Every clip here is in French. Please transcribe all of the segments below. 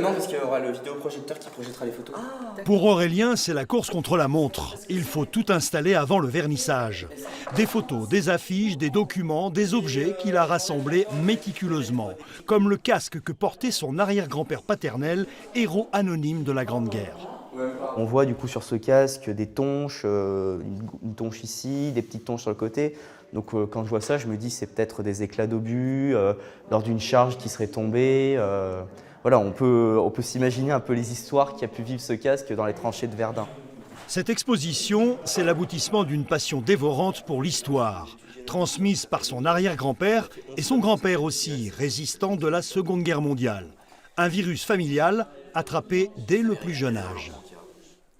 Non, parce qu'il y aura le vidéoprojecteur qui projettera les photos. Pour Aurélien, c'est la course contre la montre. Il faut tout installer avant le vernissage. Des photos, des affiches, des documents, des objets qu'il a rassemblés méticuleusement, comme le casque que portait son arrière-grand-père paternel, héros anonyme de la Grande Guerre. On voit du coup sur ce casque des tonches, une tonche ici, des petites tonches sur le côté. Donc quand je vois ça, je me dis c'est peut-être des éclats d'obus lors d'une charge qui serait tombée. Voilà, on peut s'imaginer un peu les histoires qu'a pu vivre ce casque dans les tranchées de Verdun. Cette exposition, c'est l'aboutissement d'une passion dévorante pour l'histoire, transmise par son arrière-grand-père et son grand-père aussi, résistant de la Seconde Guerre mondiale. Un virus familial attrapé dès le plus jeune âge.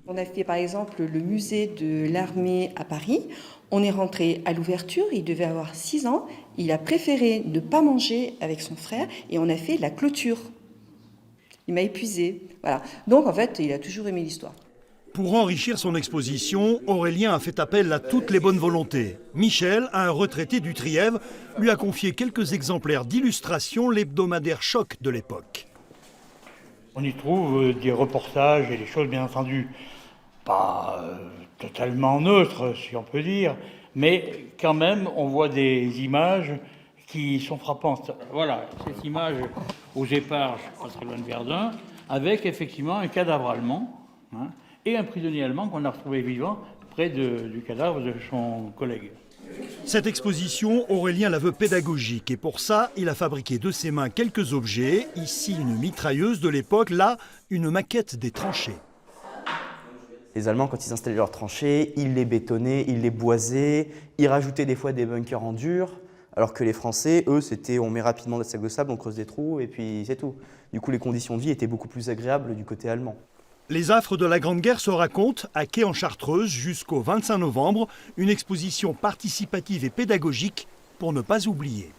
On a fait par exemple le musée de l'armée à Paris. On est rentré à l'ouverture, il devait avoir 6 ans. Il a préféré ne pas manger avec son frère et on a fait la clôture. Il m'a épuisé. Voilà. Donc en fait, il a toujours aimé l'histoire. Pour enrichir son exposition, Aurélien a fait appel à toutes les bonnes volontés. Michel, un retraité du Trièves, lui a confié quelques exemplaires d'illustrations, l'hebdomadaire Choc de l'époque. On y trouve des reportages et des choses, bien entendu, pas totalement neutres, si on peut dire, mais quand même, on voit des images qui sont frappantes. Voilà, cette image aux éparges, pas très loin de Verdun, avec effectivement un cadavre allemand et un prisonnier allemand qu'on a retrouvé vivant près du cadavre de son collègue. Cette exposition, Aurélien la veut pédagogique et pour ça, il a fabriqué de ses mains quelques objets. Ici, une mitrailleuse de l'époque, là, une maquette des tranchées. Les Allemands, quand ils installaient leurs tranchées, ils les bétonnaient, ils les boisaient, ils rajoutaient des fois des bunkers en dur, alors que les Français, eux, c'était on met rapidement des sacs de sable, on creuse des trous et puis c'est tout. Du coup, les conditions de vie étaient beaucoup plus agréables du côté allemand. Les affres de la Grande Guerre se racontent à Quai en Chartreuse jusqu'au 25 novembre, une exposition participative et pédagogique pour ne pas oublier.